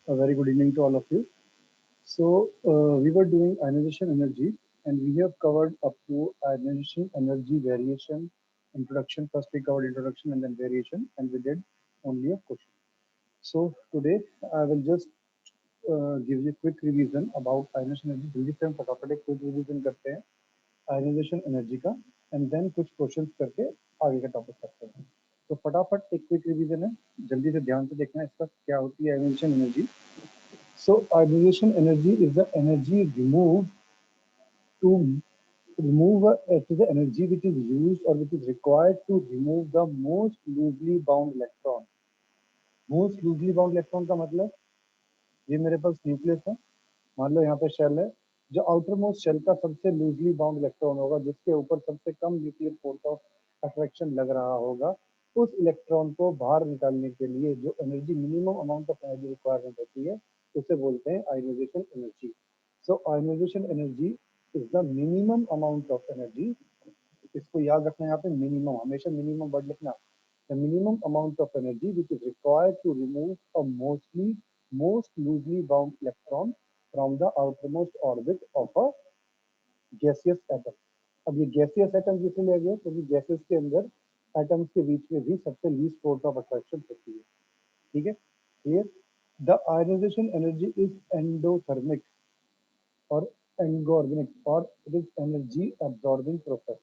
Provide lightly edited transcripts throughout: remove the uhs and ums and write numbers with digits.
A very good evening to all of you. We were doing ionization energy, and we have covered up to ionization energy variation introduction. First, we covered introduction and then variation, and we did only a question. So, today I will just give you a quick revision about ionization energy. जल्दी से हम फटाफट एक quick revision करते हैं ionization energy का and then कुछ questions करके आगे का टॉपिक करते हैं। तो फटाफट एक क्विक रिवीजन है, जल्दी से ध्यान से देखना इसका क्या होती है ionization energy. So ionization energy is the energy removed to it is the energy which is used or which is required to remove the most loosely bound electron. Most loosely bound electron का मतलब ये मेरे पास nucleus है, मान लो यहाँ पे shell है, जो आउटर मोस्ट शेल का सबसे लूजली बाउंड इलेक्ट्रॉन होगा, जिसके ऊपर सबसे कम न्यूक्लियर फोर्स ऑफ अट्रैक्शन लग रहा होगा, उस इलेक्ट्रॉन को बाहर निकालने के लिए जो energy minimum amount of energy requirement होती है उसे बोलते हैं ionization energy. So ionization energy is the minimum amount of energy. इसको याद रखना, यहाँ पे मिनिमम, हमेशा मिनिमम वर्ड लिखना। The minimum amount of energy which is required to remove a most loosely bound electron from the outermost orbit of a gaseous atom। अब ये gaseous atom किसे लिया गया, क्योंकि गैसेस के अंदर एटम्स के बीच में भी सबसे लीस्ट फोर्स ऑफ अट्रैक्शन होती है। ठीक है, clear. The ionization energy is endothermic और एंगोर्गेनिक और it is energy absorbing process.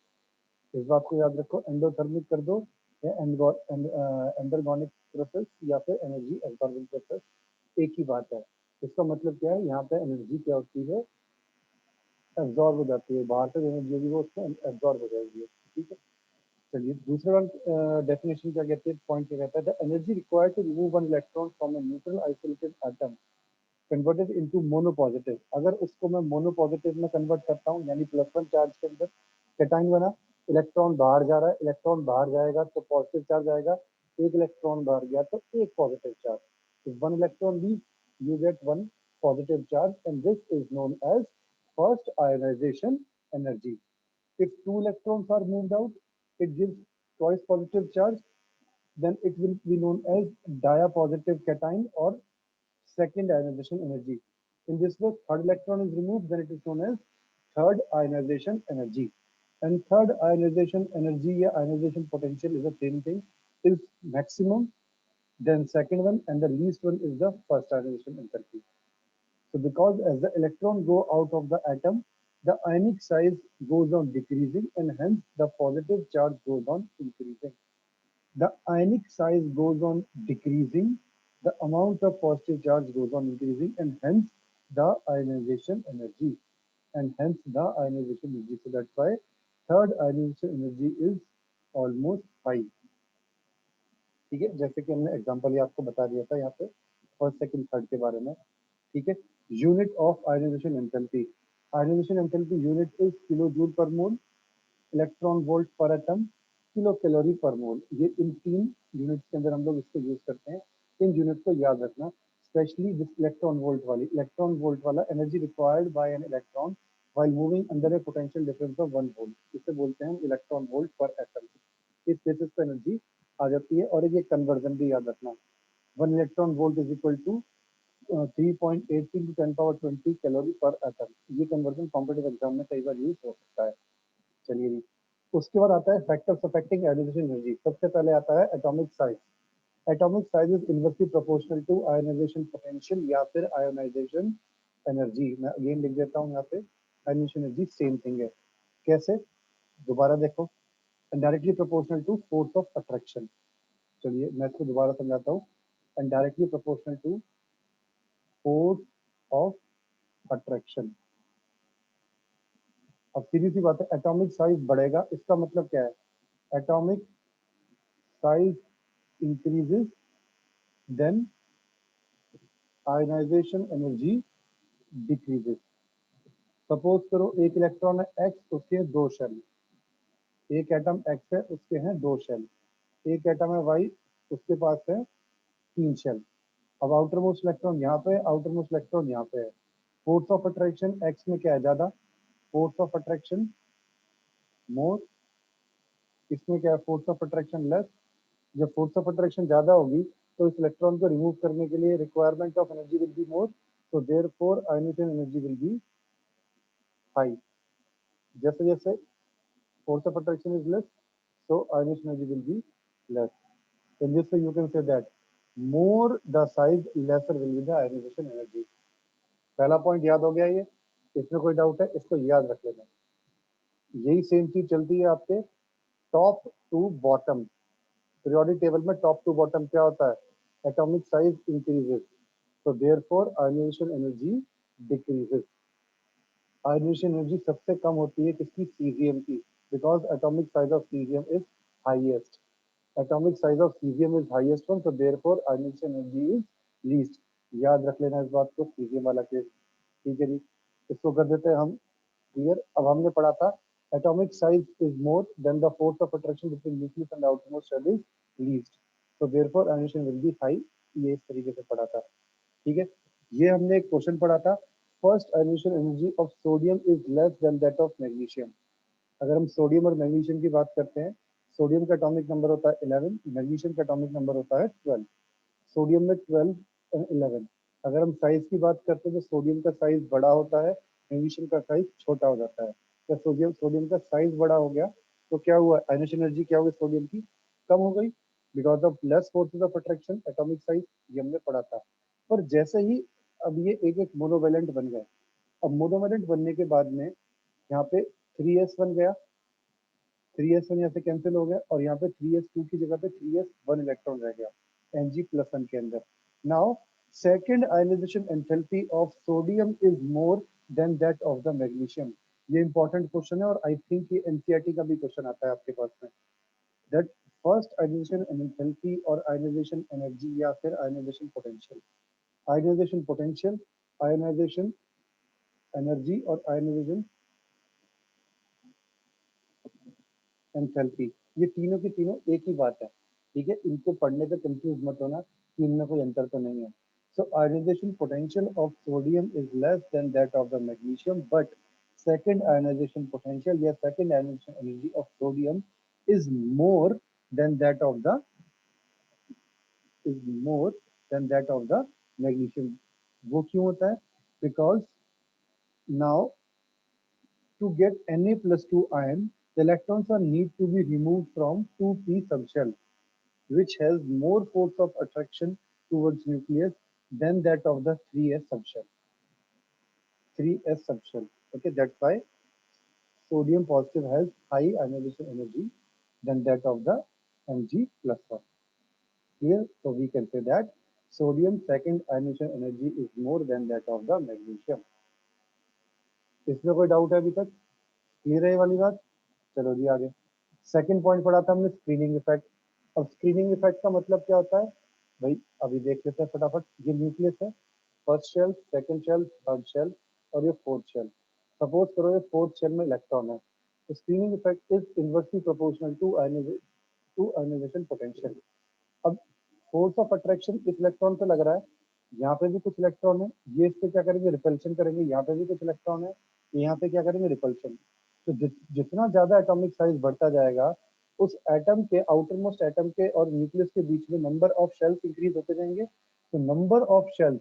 इस बात को याद रखो, एंडोथर्मिक कर दो या एंडरगोनिक प्रोसेस या फिर एनर्जी एब्जॉर्बिंग प्रोसेस, एक ही बात है। इसका मतलब क्या है, यहाँ पे एनर्जी क्या होती है, एब्जॉर्ब हो जाती है, बाहर से एनर्जी होगी वो उसमें एब्जॉर्ब हो जाएगी। ठीक है, चलिए दूसरा डेफिनेशन क्या कहते हैं, पॉइंट क्या कहता है, the energy required to remove one electron from a neutral isolated atom converted into mono positive. अगर उसको मैं मोनो पॉजिटिव में कन्वर्ट करता हूँ, यानी +1 चार्ज के अंदर कैटाइन बना, इलेक्ट्रॉन बाहर जा रहा है, इलेक्ट्रॉन बाहर जाएगा तो पॉजिटिव चार्ज आएगा, एक इलेक्ट्रॉन बाहर गया तो एक positive charge. If one electron leave you get one positive charge and this is known as first ionisation energy. If two electrons are moved out, it gives twice positive charge, then it will be known as diapositive cation or second ionization energy. In this way, third electron is removed, then it is known as third ionization energy. And third ionization energy या ionization potential is the same thing, is maximum, then second one, and the least one is the first ionization enthalpy. So because as the electron go out of the atom, the ionic size goes on decreasing and hence the positive charge goes on increasing. The ionic size goes on decreasing, the amount of positive charge goes on increasing, and hence the ionization energy. And hence the ionization energy. So that's why third ionization energy is almost high. ठीक है, जैसे कि हमने example ही आपको बता दिया था यहाँ पे फर्स्ट सेकंड थर्ड के बारे में। ठीक है, unit of ionisation enthalpy, ionisation enthalpy unit is kilo joule पर मोल, electron volt per atom, kilo calorie पर मोल। ये इन तीन यूनिट्स के अंदर हम लोग इसको यूज करते हैं। इन यूनिट को याद रखना, स्पेशली दिस इलेक्ट्रॉन वोल्ट वाली, इलेक्ट्रॉन वोल्ट वाला energy required by an electron while moving under a potential difference of 1 volt, इसे बोलते हैं इलेक्ट्रॉन वोल्ट पर एटम। इस बेसिस पे एनर्जी आ जाती है। और ये कन्वर्जन भी याद रखना, 1 electron volt is equal to 3.83 into 10 power 20 calorie per atom. ये कन्वर्जन कॉम्पिटिटिव एग्जाम में कई बार यूज हो सकता है। चलिए जी, उसके बाद आता है फैक्टर्स अफेक्टिंग आयोनाइजेशन एनर्जी। सबसे पहले आता है atomic size. Atomic size is inversely proportional to ionization potential या फिर आयोनाइजेशन एनर्जी। मैं अगेन लिख देता हूँ यहाँ पे, आयोनाइजेशन एनर्जी सेम थिंग है। कैसे, दोबारा देखो, directly proportional to force of attraction. चलिए मैं इसको दोबारा समझाता हूँ, and directly proportional to force of attraction. अब सीधी सी बात है, एटॉमिक साइज बढ़ेगा, इसका मतलब क्या है, atomic size increases then ionization energy decreases. Suppose करो एक इलेक्ट्रॉन है एक्स, उसके दो शेल, एक एटम एक्स है उसके हैं दो शेल, एक एटम है वाई उसके पास है तीन शेल। अब आउटर मोस्ट इलेक्ट्रॉन यहाँ पे, आउटर मोस्ट इलेक्ट्रॉन यहाँ पे है। फोर्स ऑफ अट्रैक्शन एक्स में क्या है, ज्यादा, फोर्स ऑफ अट्रैक्शन मोर, इसमें क्या है, फोर्स ऑफ अट्रैक्शन लेस। जब फोर्स ऑफ अट्रैक्शन ज्यादा होगी तो इस इलेक्ट्रॉन को रिमूव करने के लिए requirement of energy will be more, so therefore ionization energy will be high. जैसे जैसे force of attraction is less, so ionization energy will be less. In this way you can say that more the size, lesser will be the ionization energy. पहला point याद हो गया ये, इसमें कोई doubt है, इसको याद रख लेना। यही सेम चीज चलती है आपके top to bottom. Periodic table में टॉप टू बॉटम क्या होता है? Atomic size increases, so therefore ionization energy decreases. Ionization energy सबसे कम होती है किसकी? सीजियम की, because atomic size of caesium is highest. Atomic size of caesium is highest one, so therefore ionization energy is least. याद रख लेना इस बात को, सीजियम वाला केस। ठीक है जी, इसको कर देते हैं हम क्लियर। अब हमने पढ़ा था atomic size is more than the force of attraction between nucleus and outermost shell is least, so therefore ionization will be high. ये इस तरीके से पढ़ा था। ठीक है, ये हमने एक क्वेश्चन पढ़ा था, first ionisation energy of sodium is less than that of magnesium. अगर हम सोडियम और मैग्नीशियम की बात करते हैं, सोडियम का एटॉमिक नंबर होता है 11, मैग्नीशियम का एटॉमिक नंबर होता है 12। सोडियम में 12 एंड 11। अगर हम साइज की बात करते हैं तो सोडियम का साइज बड़ा होता है, मैग्नीशियम का साइज छोटा हो जाता है। तो सोडियम सोडियम का साइज बड़ा हो गया तो क्या हुआ? आयोनाइजेशन एनर्जी क्या हो गई सोडियम की? कम हो गई, because of less forces of attraction, atomic size, ये हमने पढ़ा था। पर जैसे ही अब ये एक एक मोनोवेलेंट बन गए, अब मोनोवेलेंट बनने के बाद में यहाँ पे 3s बन गया, 3s1 यहाँ से कैंसिल हो गया और यहाँ पे 3s2 की जगह पे 3s1 इलेक्ट्रॉन रह गया Mg+1 के अंदर। Now second ionization enthalpy of sodium is more than that of the magnesium. ये इंपॉर्टेंट क्वेश्चन है और आई थिंक ये एनसीईआरटी का भी क्वेश्चन आता है आपके पास में। दैट फर्स्ट आयोनाइजेशन एंथैल्पी और आयोनाइजेशन एनर्जी या फिर ionization potential, ionization potential, ionization energy और आयोनाइजेशन एंथैल्पी, ये तीनों की तीनों एक ही बात है। ठीक है, इनको पढ़ने पे कंफ्यूज मत होना कि इनमें कोई अंतर तो नहीं है। So ionisation potential of sodium is less than that of the magnesium, but second ionisation potential या second ionisation energy of sodium is more than that of the magnesium. वो क्यों होता है? Because now to get Na+2 ion, the electrons are need to be removed from 2p subshell, which has more force of attraction towards nucleus than that of the 3s subshell. 3s subshell. Okay, that's why sodium positive has high ionization energy than that of the Mg+1. Here, so we can say that sodium second ionization energy is more than that of the magnesium. इसमें कोई doubt है अभी तक? Clear है ये वाली बात? चलो जी आगे। सेकंड पॉइंट पढ़ा था हमने, स्क्रीनिंग इफेक्ट। अब स्क्रीनिंग इफेक्ट का मतलब क्या होता है भाई? अभी देख लेते हैं फटाफट। ये न्यूक्लियस है, first shell, second shell, third shell और ये फोर्थ शेल। सपोज करो ये फोर्थ शेल में इलेक्ट्रॉन है, तो screening effect is inversely proportional to ionization potential. अब फोर्स ऑफ अट्रैक्शन इस इलेक्ट्रॉन पे लग रहा है, यहाँ पे भी कुछ इलेक्ट्रॉन है, ये इस पे क्या करेंगे? रिपल्शन करेंगे। यहाँ पे भी कुछ इलेक्ट्रॉन है, यहाँ पे क्या करेंगे? रिपल्शन। तो जितना ज्यादा एटॉमिक साइज बढ़ता जाएगा, उस एटम के आउटर मोस्ट एटम के और न्यूक्लियस के बीच में नंबर ऑफ शेल्स इंक्रीज होते जाएंगे। तो number of shells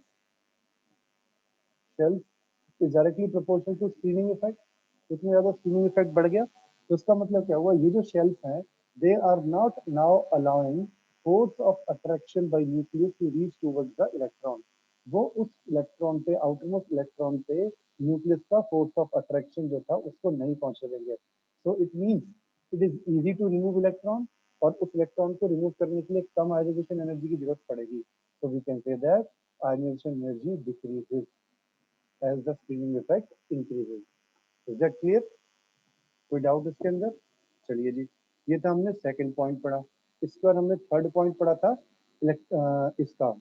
is directly proportional to screening effect. जितने ज्यादा स्क्रीनिंग इफेक्ट बढ़ गया तो उसका मतलब क्या हुआ? ये जो शेल्स हैं, they are not now allowing force of attraction by nucleus to reach towards the electron. वो उस इलेक्ट्रॉन पे, आउटर मोस्ट इलेक्ट्रॉन पे न्यूक्लियस का फोर्स ऑफ अट्रैक्शन जो था उसको नहीं पहुंचे देंगे। So it means it is easy to remove electron, और उस इलेक्ट्रॉन को रिमूव करने के लिए कम आयोनाइजेशन एनर्जी की जरूरत पड़ेगी। So we can say that ionization energy decreases as the screening effect increases. Is that clear? कोई डाउट इसके अंदर? चलिए जी, ये था हमने सेकंड पॉइंट पढ़ा। इसके बाद हमने थर्ड पॉइंट पढ़ा था इसका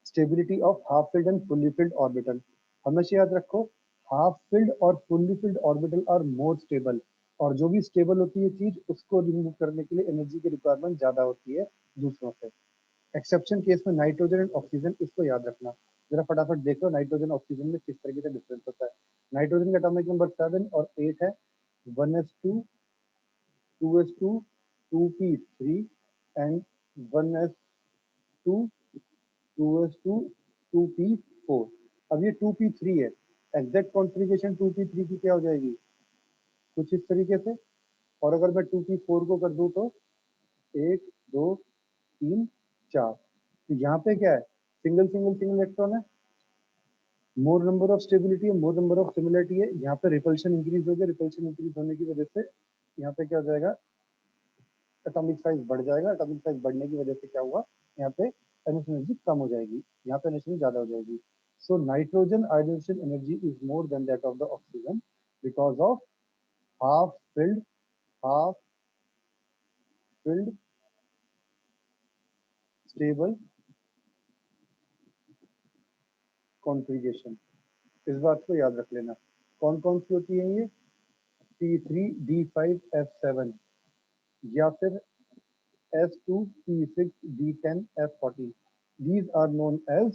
stability of half filled and fully filled orbital. हमेशा याद रखो, हाफ फिल्ड और fully filled orbital are more stable, और जो भी स्टेबल होती है चीज, उसको रिमूव करने के लिए एनर्जी की रिक्वायरमेंट ज्यादा होती है दूसरों से। एक्सेप्शन केस में नाइट्रोजन एंड ऑक्सीजन, इसको याद रखना। जरा फटाफट देखो नाइट्रोजन ऑक्सीजन में किस तरीके से डिफरेंस होता है। नाइट्रोजन का एटॉमिक नंबर 7 और 8 है, 1s2, 2s2, 2p3 and 1s 2 2s2 2p4। अब ये 2p3 है, एग्जैक्ट कॉन्फ़िगरेशन 2p3 की क्या हो जाएगी, कुछ इस तरीके से। और अगर मैं 2p4 को कर दूं तो 1 2 3 4। तो यहाँ पे क्या है, सिंगल सिंगल सिंगल इलेक्ट्रॉन है, मोर नंबर ऑफ स्टेबिलिटी है, मोर नंबर ऑफ सिमिलरिटी है। यहाँ पे रिपल्शन इंक्रीज हो गया, रिपल्शन इंक्रीज होने की वजह से यहाँ पे क्या हो जाएगा, एटॉमिक साइज बढ़ जाएगा। एटॉमिक साइज बढ़ने की वजह से क्या हुआ, यहाँ पे एनर्जी कम हो जाएगी, यहाँ पे एनर्जी ज्यादा हो जाएगी। So nitrogen ionization energy is more than that of the oxygen because of half filled half filled stable configuration. इस बात को याद रख लेना। कौन कौन सी होती है ये, T3D5F7 या फिर S2P6D10F14। These are known as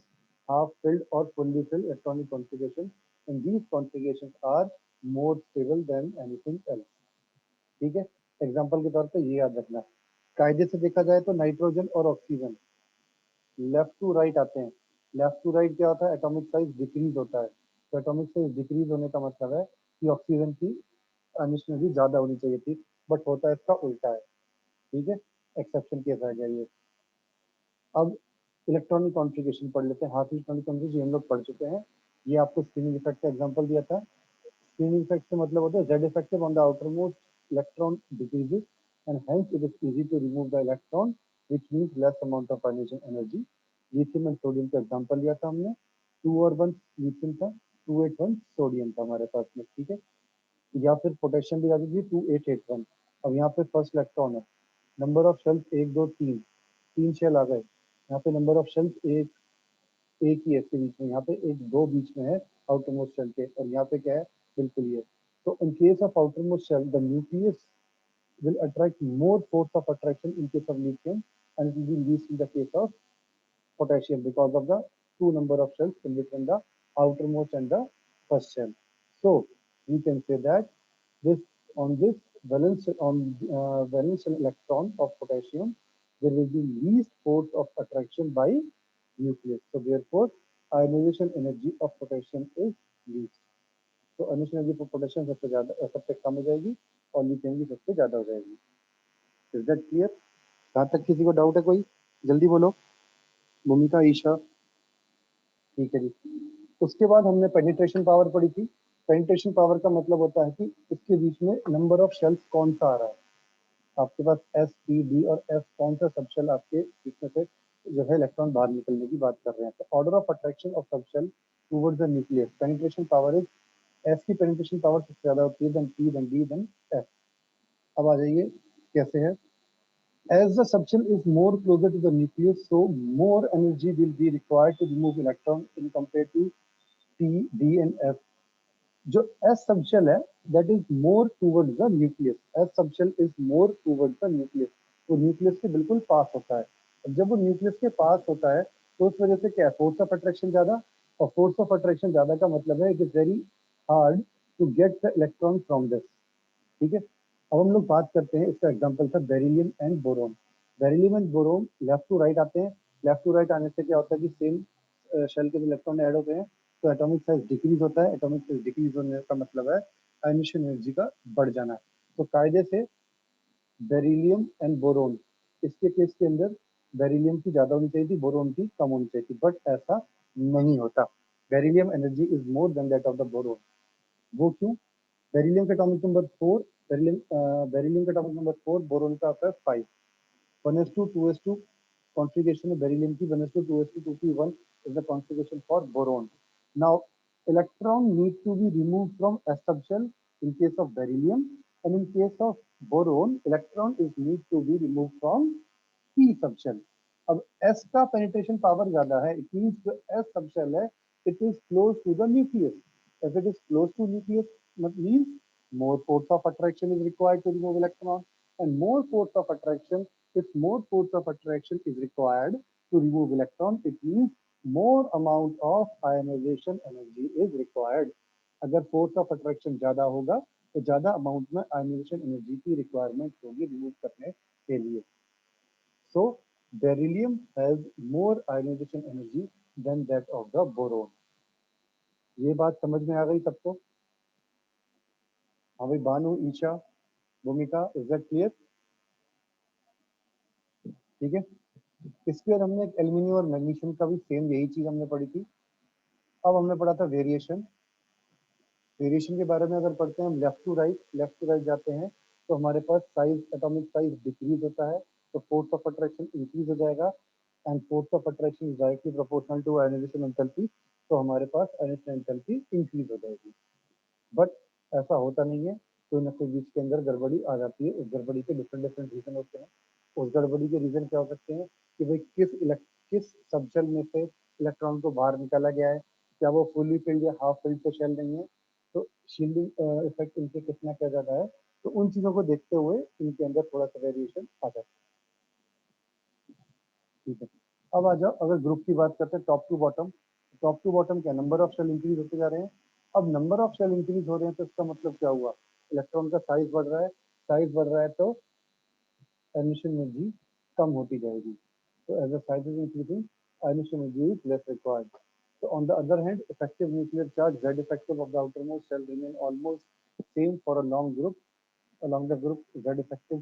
half-filled or fully filled electronic configuration, and these configurations are more stable than anything else। ठीक है, एग्जाम्पल के तौर पे ये याद रखना। कायदे से देखा जाए तो नाइट्रोजन और ऑक्सीजन लेफ्ट टू राइट आते हैं। लेफ्ट टू राइट क्या होता है, एटॉमिक साइज डिक्रीज होता है। तो एटॉमिक साइज डिक्रीज होने का मतलब है कि ऑक्सीजन की एमिशन भी ज्यादा होनी चाहिए थी, बट होता है इसका उल्टा है। ठीक है, एक्सेप्शन केस आ गया ये। अब इलेक्ट्रॉनिक कॉन्फ़िगरेशन पढ़ लेते हैं। हाफ इलेक्ट्रॉनिक कॉन्फ़िगरेशन हम लोग पढ़ चुके हैं। ये आपको स्क्रीनिंग इफेक्ट का एग्जांपल दिया था। स्क्रीनिंग इफेक्ट से मतलब होता है Z effective on the outermost electron decreases and hence it is easy to remove the electron which means less amount of ionization energy. Lithium and sodium का example लिया था हमने। 2 और 1 लिथियम था, 281 सोडियम था हमारे पास में। ठीक है, या फिर पोटेशियम भी आ जाती है 2881। अब यहाँ पे फर्स्ट इलेक्ट्रॉन है, नंबर ऑफ शेल्स 1 2 3, 3 शेल आ गए। यहाँ पे नंबर ऑफ शेल्स एक ही है इसके बीच में, यहाँ पे एक दो बीच में है आउटर मोस्ट शेल के, और यहाँ पे क्या है, बिल्कुल ये। तो in case of outermost shell the nucleus will attract more force of attraction in case of lithium, and it will be least in the case of potassium because of the two number of shells in between the outermost and the first shell. So we can say that this on this valence electron of potassium, there will be least force of attraction by nucleus. So therefore, ionization energy of potassium is least. तो ionization energy for potassium सबसे ज्यादा सबसे कम हो जाएगी और lithium की सबसे ज्यादा हो जाएगी। Is that clear? यहाँ तक किसी को डाउट है कोई, जल्दी बोलो। भूमिका, ईशा, ठीक है जी। उसके बाद हमने पेनिट्रेशन पावर पढ़ी थी। पेनिट्रेशन पावर का मतलब होता है कि इसके बीच में नंबर ऑफ शेल्स कौन सा आ रहा है। आपके पास एस पी डी और एफ कौन सा सब शेल आपके बीच में से जो है इलेक्ट्रॉन बाहर निकलने की बात कर रहे हैं। तो order of attraction of sub shell towards the nucleus, penetration power is, s की पेनिट्रेशन पावर सबसे ज्यादा होती है, then p, then d, then f. अब आ जाइए कैसे है। As the subshell is more closer to the nucleus, so more energy will be required to remove electron in compared to P, D and F. जो S subshell है, that is more towards the nucleus. S subshell is more towards the nucleus. वो nucleus के बिल्कुल पास होता है। अब जब वो न्यूक्लियस के पास होता है तो उस वजह से क्या है, फोर्स ऑफ अट्रैक्शन ज्यादा। और फोर्स ऑफ अट्रैक्शन ज्यादा का मतलब है it is very hard to get the electron from this. ठीक है, अब हम लोग बात करते हैं, इसका एग्जांपल था beryllium and boron. Beryllium and boron left to right आते हैं। लेफ्ट टू राइट आने से क्या होता है कि सेम शेल के इलेक्ट्रॉन ऐड होते हैं, तो एटॉमिक साइज डिक्रीज होता है। एटॉमिक साइज डिक्रीज होने का मतलब है आयनिशन एनर्जी का बढ़ जाना। तो कायदे से बेरिलियम एंड बोरोन, इसके केस के अंदर बेरिलियम की ज्यादा होनी चाहिए थी, बोरोन की कम होनी चाहिए थी, बट ऐसा नहीं होता। Beryllium energy is more than that of the boron. वो क्यों? बेरिलियम का एटॉमिक नंबर 4, बेरिलियम का एटॉमिक नंबर 4, बोरोन का आता है 5। 1s2 2s2 configuration of beryllium की 1s2 2s2 2p1 is the configuration for boron. Now electron need to be removed from s subshell in case of beryllium, and in case of boron electron is need to be removed from p subshell. अब s का penetration power ज्यादा है, it means जो s subshell है it is close to the nucleus. If it is close to nucleus, that means more force of attraction is required to remove electron, and more force of attraction, if more force of attraction is required to remove electron, it means more amount of ionization energy is required. अगर force of attraction ज्यादा होगा तो ज्यादा amount में ionization energy की requirement होगी remove करने के लिए। सो Beryllium has more ionization energy than that of the boron. ये बात समझ में आ गई सबको? हाँ भाई, बानु, ईशा, भूमिका, इज दैट क्लियर? ठीक है। इसके बाद हमने एल्यूमिनियम और मैग्नीशियम का भी सेम यही चीज हमने पढ़ी थी। अब हमने पढ़ा था वेरिएशन। वेरिएशन के बारे में अगर पढ़ते हैं हम लेफ्ट टू राइट जाते हैं तो हमारे पास साइज, एटॉमिक साइज डिक्रीज होता है, तो फोर्स ऑफ अट्रैक्शन इंक्रीज हो जाएगा, and force of attraction is directly proportional to ionization enthalpy, तो हमारे पास आयनाइजेशन एंथैल्पी इंक्रीज हो जाएगी। बट ऐसा होता नहीं है, कोई ना कोई बीच के अंदर गड़बड़ी आ जाती है। उस गड़बड़ी के डिफरेंट डिफरेंट रीजन होते हैं। उस गड़बड़ी के रीजन क्या हो सकते हैं कि भाई किस सबशेल में से इलेक्ट्रॉन को बाहर निकाला गया है, क्या वो फुली फिल्ड या हाफ फिल्ड तो शेल नहीं है, तो शील्डिंग इफेक्ट इनके कितना क्या ज्यादा है, तो उन चीजों को देखते हुए इनके अंदर थोड़ा सा वेरिएशन आ जाता है। ठीक है, अब आ जाओ, अगर ग्रुप की बात करते हैं टॉप टू बॉटम क्या, नंबर ऑफ शेल इंक्रीज होते जा रहे हैं। अब नंबर ऑफ शेल इंक्रीज हो रहे हैं तो इसका मतलब क्या हुआ, इलेक्ट्रॉन का साइज बढ़ रहा है। साइज बढ़ रहा है तो एमिशन एनर्जी कम होती जाएगी। तो as the size is increasing, emission energy is less required. So on the other hand, effective nuclear charge Z effective of the outermost shell remain almost same for a long group. Along the group, Z effective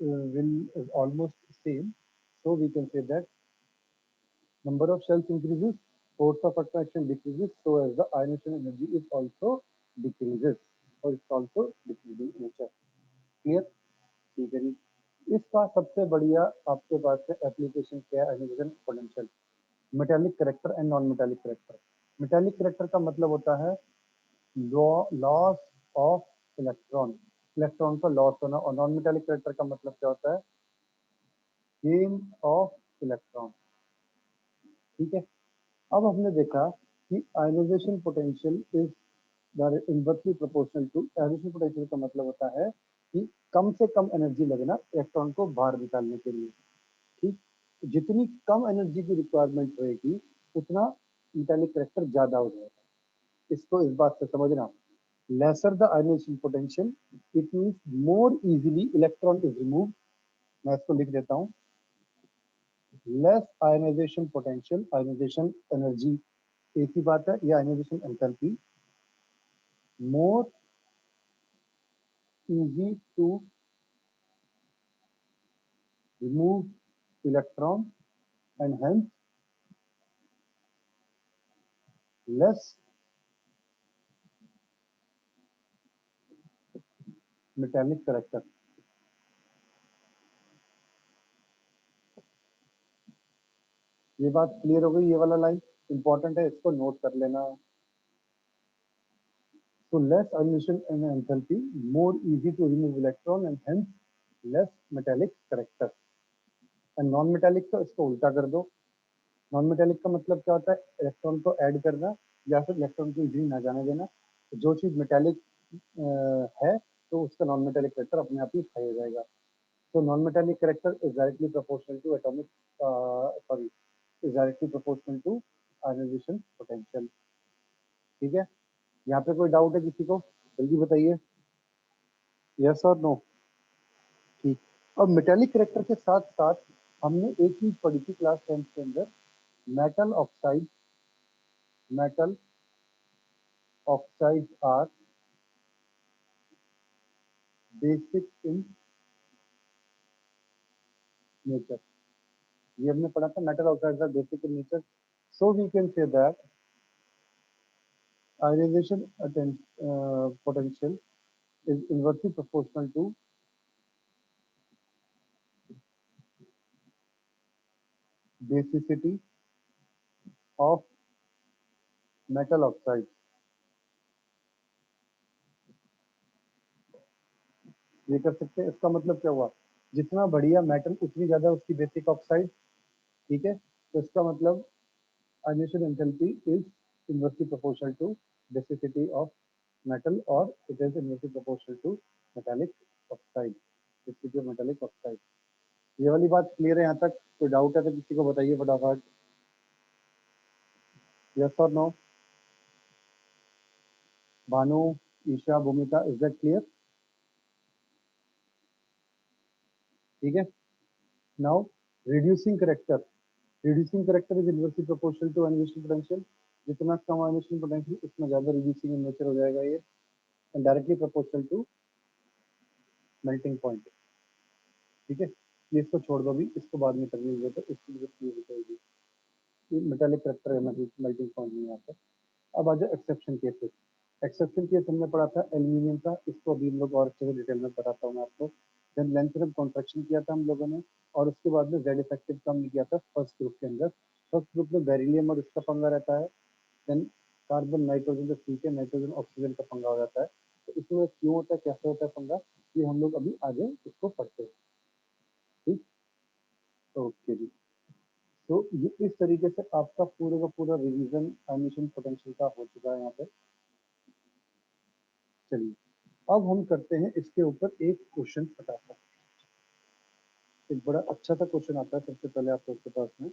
will is almost same. So we can say that number of shells increases, force of attraction decreases, so as the ionization energy is also decreases, or it's also decreasing nature. Clear? ठीक है जी। इसका सबसे बढ़िया आपके पास है application क्या है, ionization potential, metallic character and non metallic character. Metallic character का मतलब होता है लॉस ऑफ इलेक्ट्रॉन, इलेक्ट्रॉन का लॉस होना, और नॉन मेटेलिक करेक्टर का मतलब क्या होता है, गेन ऑफ इलेक्ट्रॉन। ठीक है, अब हमने देखा कि ionization potential is inversely proportional to, ionization potential का मतलब होता है कि कम से कम एनर्जी लगना इलेक्ट्रॉन को बाहर निकालने के लिए। ठीक, जितनी कम एनर्जी की रिक्वायरमेंट रहेगी उतना मेटालिक करेक्टर ज्यादा हो जाएगा। इसको इस बात से समझना, lesser the ionization potential it means more easily electron is remove. मैं इसको लिख देता हूँ, less ionization potential, ionization energy एक ही बात है, या ionization enthalpy, more easy to remove electron and hence less metallic character। ये बात क्लियर हो गई, ये वाला लाइन इंपॉर्टेंट है, इसको नोट कर लेना। So less ionization and enthalpy, more easy to remove electron and hence less metallic character। And non metallic तो इसको उल्टा कर दो। नॉन मेटेलिक का मतलब क्या होता है, इलेक्ट्रॉन को ऐड करना या फिर इलेक्ट्रॉन को इजीली ना जाने देना। जो चीज मेटेलिक है तो उसका नॉन मेटेलिक करेक्टर अपने आप ही हाई हो जाएगा। तो non metallic character is directly proportional to atomic, sorry, is directly proportional to ionization potential. ठीक है, यहाँ पे कोई डाउट है किसी को, जल्दी बताइए, यस और नो। ठीक, अब मेटेलिक करेक्टर के साथ साथ हमने एक चीज पढ़ी थी क्लास 10 के अंदर, metal oxide. Metal oxide are basic in nature. ये हमने पढ़ा था, metal oxide are basic in nature. So we can say that ionization potential is inversely proportional to basicity of metal oxide। ये कर सकते हैं, इसका मतलब क्या हुआ, जितना बढ़िया मेटल उतनी ज्यादा उसकी बेसिक ऑक्साइड। ठीक है, तो इसका मतलब ionization enthalpy is inversely proportional to basicity of metal, or it is inversely proportional to metallic oxide, basicity of metallic oxide। ये वाली बात क्लियर है यहाँ तक? कोई डाउट है तो किसी को बताइए फटाफट, यस और नो। भानु, ईशा, भूमिका, इज दैट क्लियर? ठीक है, now reducing character, reducing character is inversely proportional to ionization potential. जितना कम आयोनाइजेशन पोटेंशियल उतना ज्यादा रिड्यूसिंग इन नेचर हो जाएगा ये, and directly proportional to melting point. ठीक है, ये इसको छोड़ दो, अभी इसको बाद में करनी जरूरत है, इसकी जरूरत नहीं होगी। ये मेटालिक करेक्टर है, मेल्टिंग पॉइंट नहीं आता। अब आ जाए एक्सेप्शन केसेस। एक्सेप्शन केस हमने पढ़ा था एल्यूमिनियम का, इसको अभी हम लोग और अच्छे से डिटेल में बताता हूँ मैं आपको। देन लेंथ ऑफ कॉन्ट्रैक्शन किया था हम लोगों ने, और उसके बाद में जेड इफेक्टिव का हमने किया था फर्स्ट ग्रुप के अंदर। फर्स्ट ग्रुप में बेरिलियम और इसका पंगा रहता है। देन कार्बन नाइट्रोजन तो ठीक है, नाइट्रोजन ऑक्सीजन का पंगा हो जाता है। तो इसमें क्यों होता है, कैसे होता है पंगा, ये हम लोग अभी आगे इसको पढ़ते हैं। ठीक, ओके जी। तो ये इस तरीके से आपका पूरे का पूरा रिवीजन एमिशन पोटेंशियल का हो चुका है यहाँ पे। चलिए, अब हम करते हैं इसके ऊपर एक क्वेश्चन फटाफट। एक बड़ा अच्छा सा क्वेश्चन आता है सबसे पहले आप लोग के पास में,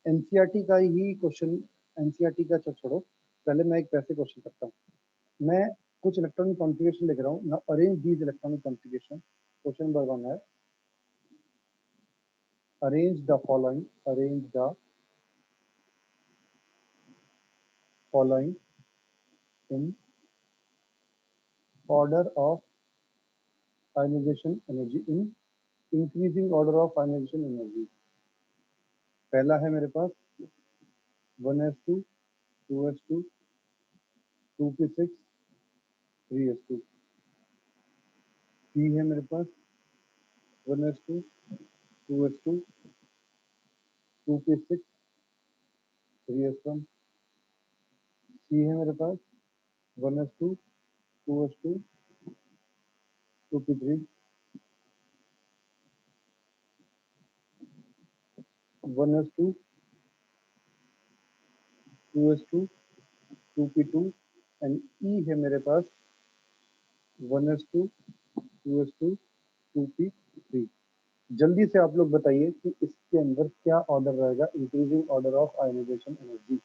एनसीईआरटी का ही क्वेश्चन। एनसीईआरटी का छोड़ो, पहले मैं एक वैसे क्वेश्चन करता हूँ। मैं कुछ इलेक्ट्रॉनिक कॉन्फ़िगरेशन लिख रहा हूँ ना, arrange these electronic configuration. Question number 1 है, arrange the following, arrange the following in order of ionization energy, in increasing order of ionization energy. पहला है मेरे पास 1s2, 2s2, 2p6, 3s2। P है मेरे पास 1s2, 2s2, 2p6, 3s1। सी है मेरे पास 1s2, 2s2, 2p3, 1s2, 2s2, 2p2, and ई है मेरे पास 1s2, 2s2, 2p3। जल्दी से आप लोग बताइए कि इसके अंदर क्या ऑर्डर रहेगा, increasing order of ionization energy.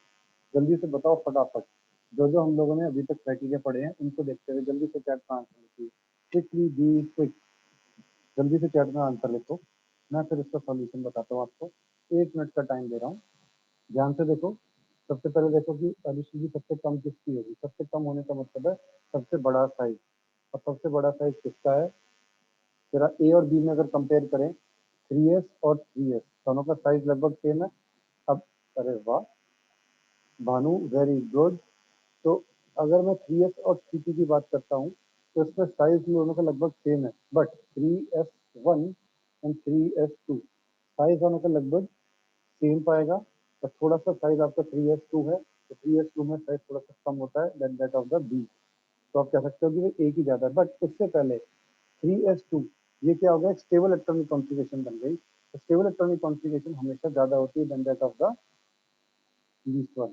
जल्दी से बताओ फटाफट। जो जो हम लोगों ने अभी तक क्राइटेरिया पढ़े हैं उनको देखते हुए जल्दी से चैट का आंसर लिखिए। क्विकली बी क्विक, जल्दी से चैट में आंसर लिखो, मैं फिर इसका सॉल्यूशन बताता हूँ आपको। 1 मिनट का टाइम दे रहा हूँ, ध्यान से देखो। सबसे पहले देखो कि एलईडी सबसे कम किसकी होगी। सबसे कम होने का मतलब है सबसे बड़ा साइज, और सबसे बड़ा साइज किसका है, तेरा ए और बी में अगर कंपेयर करें 3s और 3s, दोनों का साइज लगभग सेम है। अब अरे वाह भानु, वेरी गुड। तो अगर मैं 3s और 3p की बात करता हूँ तो इसमें साइज दोनों का लगभग सेम है, but 3s1 and 3s2 size दोनों का लगभग सेम पाएगा। पर थोड़ा सा साइज आपका 3s2 है, तो 3s2 में साइज थोड़ा सा कम होता है then that of the B. तो आप कह सकते हो कि वो एक ही ज्यादा है, बट उससे पहले 3s2 ये क्या हो गया, स्टेबल इलेक्ट्रॉनिक कॉन्फ़िगरेशन बन गई। तो स्टेबल इलेक्ट्रॉनिक कॉन्फ़िगरेशन हमेशा ज्यादा होती है then that of the least one.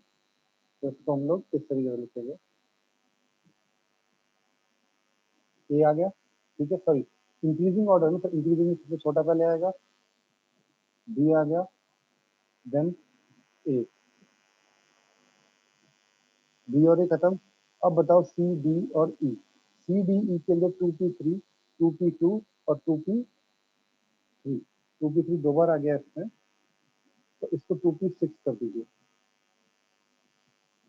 तो इसको हम लोग इस तरीके से लिखेंगे, ए आ गया। ठीक है, सॉरी इंक्रीजिंग ऑर्डर में, तो इंक्रीजिंग सबसे छोटा पहले आएगा, बी आ गया, देन ए, बी और ए खत्म। अब बताओ सी डी और ई। सी डी ई के अंदर 2p3, 2p2 और 2p3। 2p3 दो बार आ गया इसमें, तो इसको 2p6 कर दीजिए।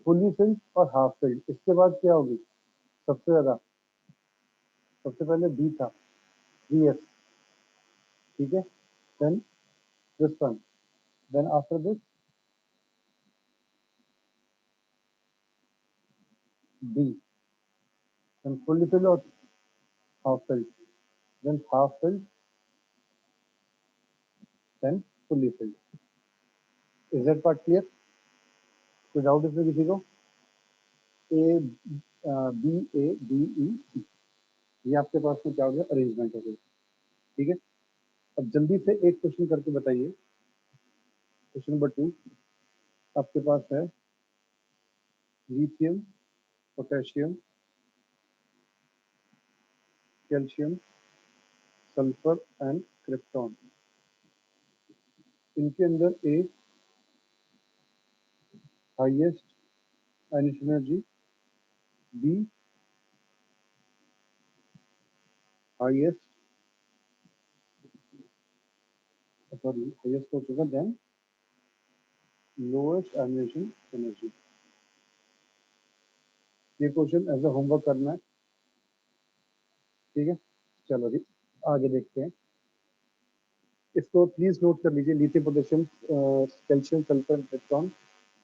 फुली फिल्ड और हाफ फिल्ड, इसके बाद क्या होगी सबसे ज्यादा, सबसे पहले बी था 3s। ठीक है, then this one, then after this D, then fully filled और half filled, then half filled, then fully filled. Is that part clear? कोई डाउट इसमें किसी को? A B, A B E सी, ये आपके पास में क्या हो गया, अरेंजमेंट हो गई। ठीक है, अब जल्दी से एक क्वेश्चन करके बताइए। क्वेश्चन नंबर 2 आपके पास है, lithium, potassium, calcium, sulphur and krypton. इनके अंदर A highest ionic energy, B highest sorry highest हो चुका, देन लोएस्ट आयोनाइजेशन एनर्जी। ये क्वेश्चन एज अ होमवर्क करना है, ठीक है। चलो जी आगे देखते हैं। इसको प्लीज नोट कर लीजिए, lithium potassium calcium sulphur electron,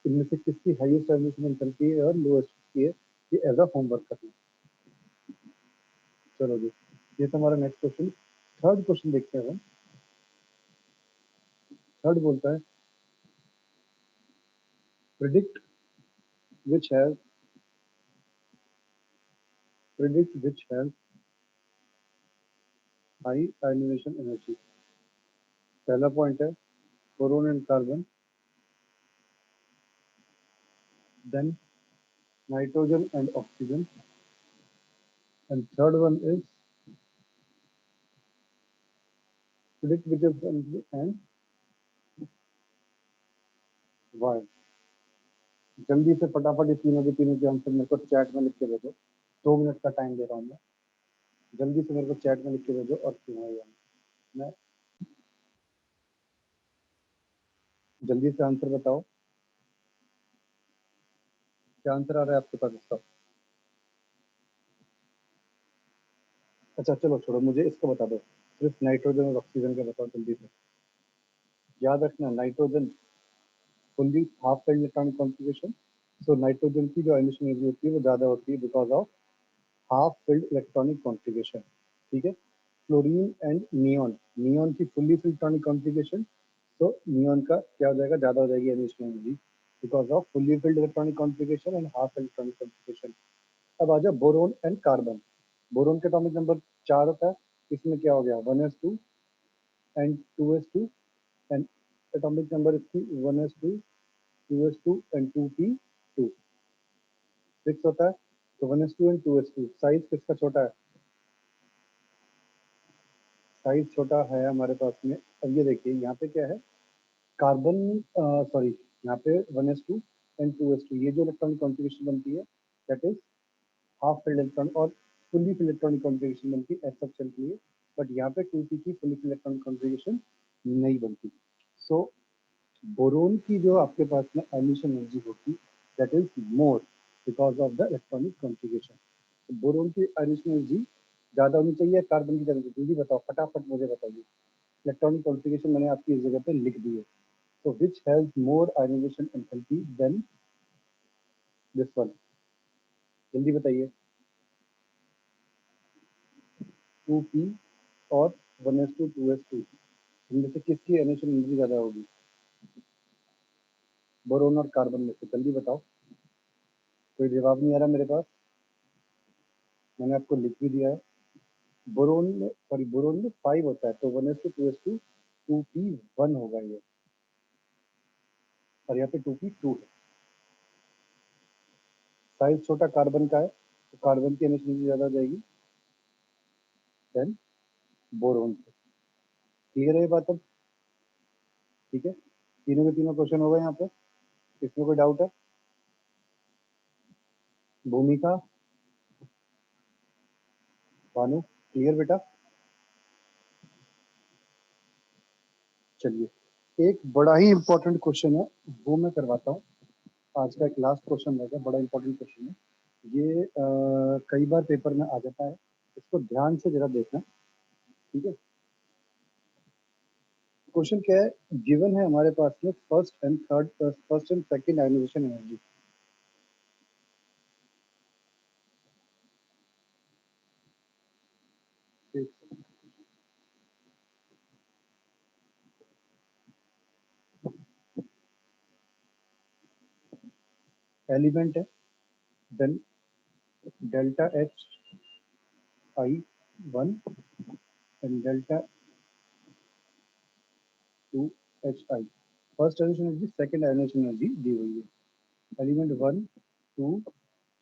इनमें से किसकी हाईएस्ट आयोनाइजेशन एंथैल्पी है और लोएस्ट की है, ये एज अ होमवर्क करना है। चलो जी ये तो हमारा नेक्स्ट क्वेश्चन। थर्ड क्वेश्चन देखते हैं हम। थर्ड बोलता है predict which has predict which has high ionization energy. पहला पॉइंट है boron and carbon, then nitrogen and oxygen, and third one is predict which of them and why। जल्दी से फटाफट ये तीनों के आंसर मेरे को चैट में लिख के दे दो। 2 मिनट का टाइम दे रहा हूँ मैं, जल्दी से मेरे को चैट में लिख के दे दो और क्यों है ये। मैं जल्दी से आंसर बताओ, क्या आंसर आ रहा है आपके पास इसका। अच्छा चलो छोड़ो, मुझे इसको बता दो, सिर्फ नाइट्रोजन और ऑक्सीजन का बताओ जल्दी से। याद रखना nitrogen fully half field electronic configuration, so nitrogen की जो एमिशन एनर्जी होती है वो ज़्यादा होती है because of half field electronic configuration, ठीक है। फ्लोरीन एंड नियॉन, नियॉन की फुल्ली फील्ड इलेक्ट्रॉनिक कॉन्फ़िगरेशन, तो नियॉन का क्या हो जाएगा, ज़्यादा हो जाएगी emission energy because off fully field electronic configuration and half field electronic configuration. अब आ जाओ बोरोन एंड कार्बन। बोरोन का एटॉमिक नंबर 4 होता है, इसमें क्या हो गया 1s2 and 2s2, and atomic number इसकी 1s2 2s2 एंड 2p2, 6 होता है। तो 1s2 एंड 2s2, साइज किसका छोटा है, साइज छोटा है हमारे पास में। अब ये देखिए यहाँ पे क्या है, कार्बन सॉरी यहाँ पे 1s2 एंड 2s2, ये जो इलेक्ट्रॉनिक कॉन्फ़िगरेशन बनती है that is half field electron, और फुल्ली फील्ड इलेक्ट्रॉनिक कॉन्फ़िगरेशन बनती है एस सब के लिए, बट यहाँ पे 2p की फुल्ली फील्ड इलेक्ट्रॉनिक कॉन्फ़िगरेशन नहीं बनती। सो बोरोन की जो आपके पास में एमिशन एनर्जी होगी that is more because of the electronic configuration. Boron की एमिशन एनर्जी ज़्यादा होनी चाहिए कार्बन की तरह, जल्दी बताओ फटाफट मुझे बताइए। इलेक्ट्रॉनिक कॉन्फ़िगरेशन मैंने आपकी इस जगह पे लिख दी है। So which has more ionization enthalpy than this one? जल्दी बताइए। 2p और 1s2 2s2, इनमें से किसकी ionization एनर्जी ज्यादा होगी, बोरोन और कार्बन में से, जल्दी बताओ। कोई जवाब नहीं आ रहा मेरे पास, मैंने आपको लिख भी दिया है। बोरोन में सॉरी बोरोन में 5 होता है, तो 1s2 2s2 2p1 होगा ये, और यहाँ पे 2p2 है। साइज छोटा कार्बन का है, तो कार्बन की ionization एनर्जी ज्यादा हो जाएगी देन बोरोन से। क्लियर है ये बात अब, ठीक है। तीनों के तीनों क्वेश्चन हो गए यहाँ पे, इसमें कोई डाउट है। भूमिका, भानु, क्लियर बेटा। चलिए एक बड़ा ही इंपॉर्टेंट क्वेश्चन है, वो मैं करवाता हूँ। आज का एक लास्ट क्वेश्चन रहेगा, बड़ा इंपॉर्टेंट क्वेश्चन है ये, कई बार पेपर में आ जाता है, इसको ध्यान से जरा देखना, ठीक है। क्वेश्चन क्या है, गिवन है हमारे पास में first and second ionisation energy. Element है, then delta H I 1 and delta 2 H I. First ionisation energy second ionisation energy दी हुई है। एलिमेंट 1 2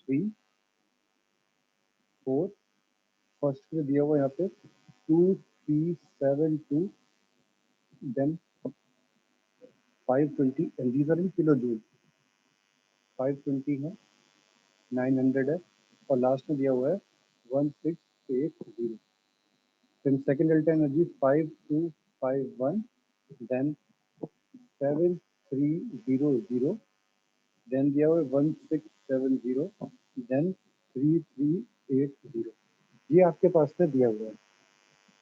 3 4, फर्स्ट में दिया हुआ यहाँ पे 2372, then 520, and these are in kilo joule. 520 है, 900 है, और लास्ट में दिया हुआ है 1680। फिर second delta energy 5251, then 7300, then दिया हुआ है 1670, देन 3380, ये आपके पास में दिया हुआ है।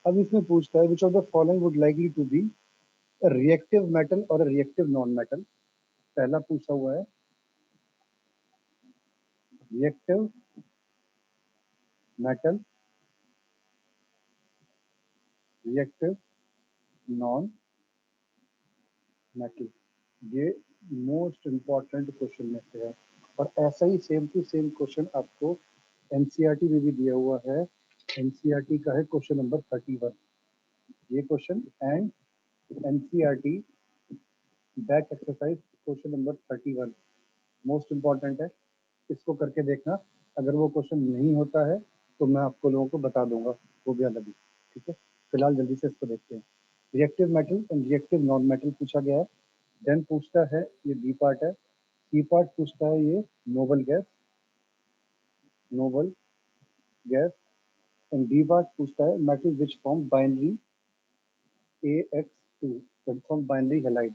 अब इसमें पूछता है which of the following would likely to be reactive metal और रिएक्टिव नॉन मेटल। पहला पूछा हुआ है reactive metal, reactive non metal, ये मोस्ट इंपॉर्टेंट क्वेश्चन में से है। और ऐसा ही सेम टू सेम क्वेश्चन आपको एनसीईआरटी में भी दिया हुआ है। एनसीईआरटी का है क्वेश्चन नंबर 31 ये question, and NCERT back exercise question number 31 most important है। इसको करके देखना, अगर वो क्वेश्चन नहीं होता है तो मैं आपको लोगों को बता दूंगा, वो भी अलग ही। ठीक है, फिलहाल जल्दी से इसको देखते हैं। Reactive metal and reactive non metal पूछा गया है। देन पूछता है, ये बी पार्ट है। सी पार्ट पूछता है ये noble gas, noble gas. And D part पूछता है metal which form binary AX2, from binary halide,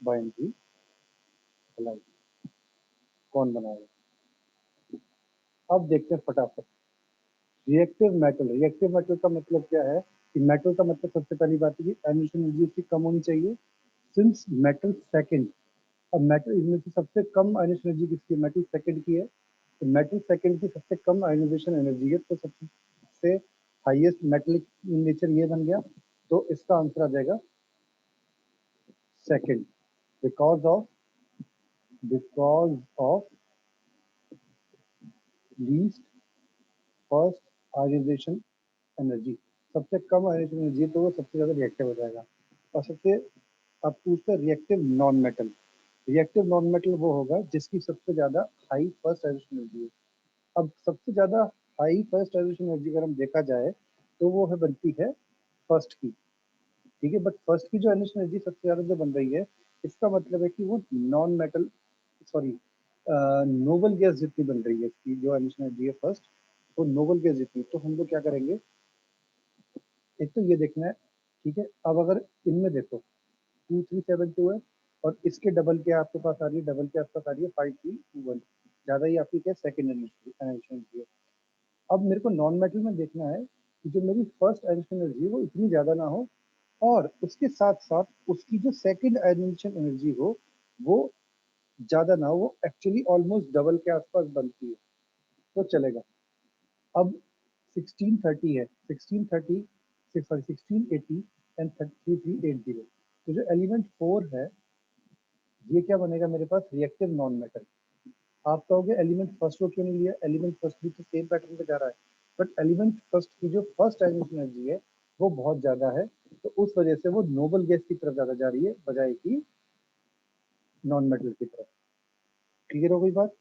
binary halide कौन बनाएगा। अब देखते हैं फटाफट। रिएक्टिव मेटल, रिएक्टिव मेटल का मतलब क्या है कि मेटल का मतलब सबसे पहली बात है कि एमिशन एनर्जी उसकी कम होनी चाहिए, सिंस मेटल सेकंड। अब मेटल इनमें से सबसे कम आयनिजेशन एनर्जी किसकी है, मेटल सेकंड की है। तो मेटल सेकंड की सबसे कम आयनाइजेशन एनर्जी है, तो सबसे हाईएस्ट मेटलिक नेचर ये बन गया। तो इसका आंसर आ जाएगा second, because of least first ionization energy. सबसे कम आयनाइजेशन एनर्जी तो वो सबसे ज्यादा रिएक्टिव हो जाएगा। और सबसे, अब पूछते हैं reactive non metal. Reactive non metal वो होगा जिसकी सबसे ज्यादा हाई फर्स्ट आयनाइजेशन एनर्जी है। अब सबसे ज्यादा हाई फर्स्ट आयनाइजेशन एनर्जी अगर हम देखा जाए तो वो है बनती है फर्स्ट की। ठीक है, बट फर्स्ट की जो आयनाइजेशन एनर्जी सबसे ज्यादा जो बन रही है, इसका मतलब है कि वो non metal, sorry, noble gas जितनी बन रही है इसकी जो आयनाइजेशन एनर्जी है फर्स्ट, वो नोबल गैस जितनी। तो हम लोग क्या करेंगे, एक तो ये देखना है। ठीक है, अब अगर इनमें देखो 2372 है, और इसके डबल के आपके पास आ रही है, डबल के आसपास आ रही है 5321, ज्यादा ही आपकी क्या सेकंड एनर्जी है। अब मेरे को नॉन मेटल में देखना है कि जो मेरी फर्स्ट आयनिशन एनर्जी है वो इतनी ज्यादा ना हो, और उसके साथ साथ उसकी जो सेकंड आयनिशन एनर्जी हो वो ज्यादा ना हो, वो एक्चुअली ऑलमोस्ट डबल के आसपास बनती है तो चलेगा। अब 1630 है, 1630, सॉरी 1680 एंड 3380, तो जो एलिमेंट 4 है ये क्या बनेगा मेरे पास, रिएक्टिव नॉन मेटल। आप कहोगे एलिमेंट फर्स्ट को क्यों नहीं लिया, एलिमेंट फर्स्ट भी तो सेम पैटर्न पे जा रहा है, बट एलिमेंट फर्स्ट की जो फर्स्ट आयनिक एनर्जी है वो बहुत ज्यादा है, तो उस वजह से वो नोबल गैस की तरफ ज्यादा जा रही है बजाय कि नॉन मेटल की तरफ। क्लियर हो गई बात।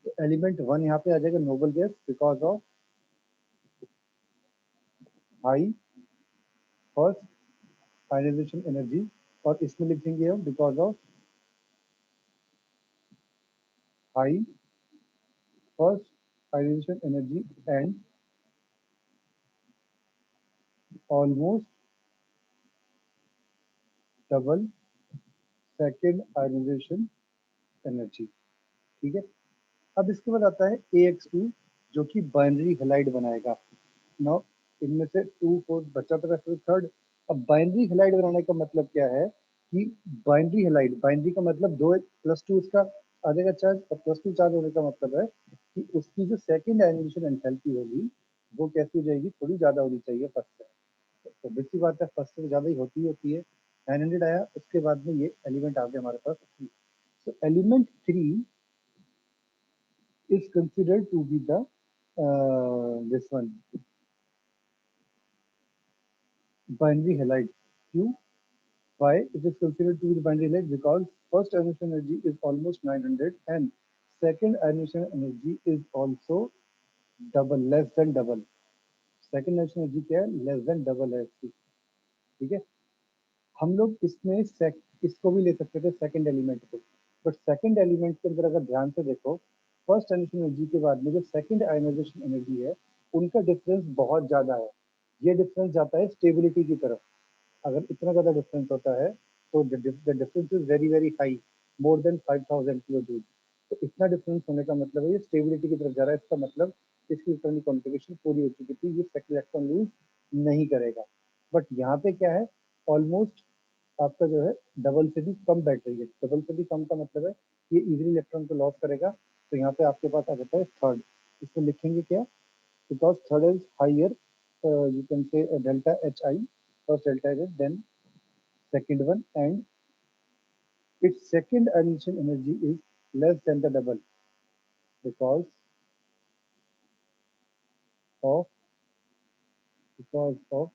तो एलिमेंट 1 यहाँ पे आ जाएगा noble gas because of high first ionization energy, और इसमें लिखेंगे हम because of high first ionization energy and almost double second ionization energy. ठीक है, अब इसके बाद आता है AX2 जो कि बाइनरी हेलाइड बनाएगा। नाउ इनमें से 2 4 बचा तो वैसे थर्ड। अब बाइनरी हेलाइड बनाने का मतलब क्या है कि बाइनरी हेलाइड, बाइनरी का मतलब दो +2 उसका आ जाएगा चार्ज, और +2 चार्ज होने का मतलब है कि उसकी जो सेकंड आयनाइजेशन एंथैल्पी होगी वो कैसी हो जाएगी, थोड़ी ज्यादा होनी चाहिए फर्स्ट से। तो बेसिक बात है, फर्स्ट से ज्यादा ही होती है। 900 आया, उसके बाद में ये एलिमेंट आ गया हमारे पास। तो element 3 is considered to be the this one binary halide. Q. Why it is considered to be the binary halide? Because first ionization energy is almost 900 and second ionization energy is also double, less than double. Second ionization energy क्या है, less than double है इसकी। ठीक है, हम लोग इसमें इसको भी ले सकते थे सेकंड एलिमेंट को, बट सेकंड एलिमेंट के अंदर अगर ध्यान से देखो, फर्स्ट ionization एनर्जी के बाद में जो सेकंड आयनाइजेशन एनर्जी है उनका डिफरेंस बहुत ज्यादा है। ये डिफरेंस जाता है स्टेबिलिटी की तरफ। अगर इतना ज्यादा डिफरेंस होता है तो the difference is very very high, more than 5000 kilo joule. तो इतना डिफरेंस होने का मतलब है ये स्टेबिलिटी की तरफ जा रहा है। इसका मतलब इसकी इलेक्ट्रॉनिक कॉन्फ़िगरेशन पूरी हो चुकी थी, ये सेकंड इलेक्ट्रॉन लूज नहीं करेगा। बट यहाँ पे क्या है, ऑलमोस्ट आपका जो है डबल से भी कम बैटरी है। डबल से भी कम का मतलब है ये इजीली इलेक्ट्रॉन को लॉस करेगा। तो यहाँ पे आपके पास आ जाता है थर्ड। इसको लिखेंगे क्या, because third is higher, you can say delta hi, first delta is then second one, and its second addition energy is less than the double because of because of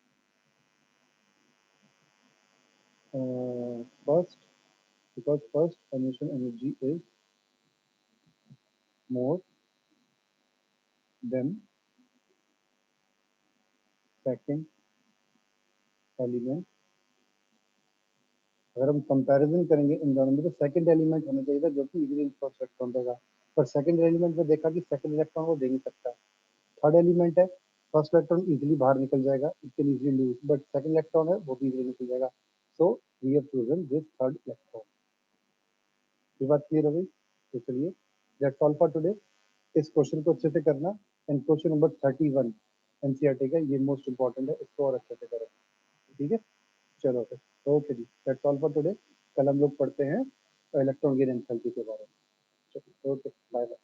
first, because first addition energy is more than second element। अगर हम comparison करेंगे इन दोनों में तो second element होना चाहिए था जो कि इजीली फर्स्ट इलेक्ट्रॉन देगा। पर सेकंड एलिमेंट में देखा कि सेकंड इलेक्ट्रॉन वो दे नहीं सकता। थर्ड एलिमेंट है, फर्स्ट इलेक्ट्रॉन इजीली बाहर निकल जाएगा, it can easily lose, but second electron है वो भी इजीली निकल जाएगा। So we have chosen this third electron. ये बात क्लियर हो गई? तो चलिए, दैट्स ऑल फॉर टुडे। इस क्वेश्चन को अच्छे से करना। एंड क्वेश्चन नंबर 31 एनसीईआरटी का, ये मोस्ट इंपॉर्टेंट है, इसको और अच्छे से करो। ठीक है, चलो फिर, ओके जी, दैट्स ऑल फॉर टुडे। कल हम लोग पढ़ते हैं इलेक्ट्रॉन गेन एंथैल्पी के बारे में। चलो, ओके, बाय बाय।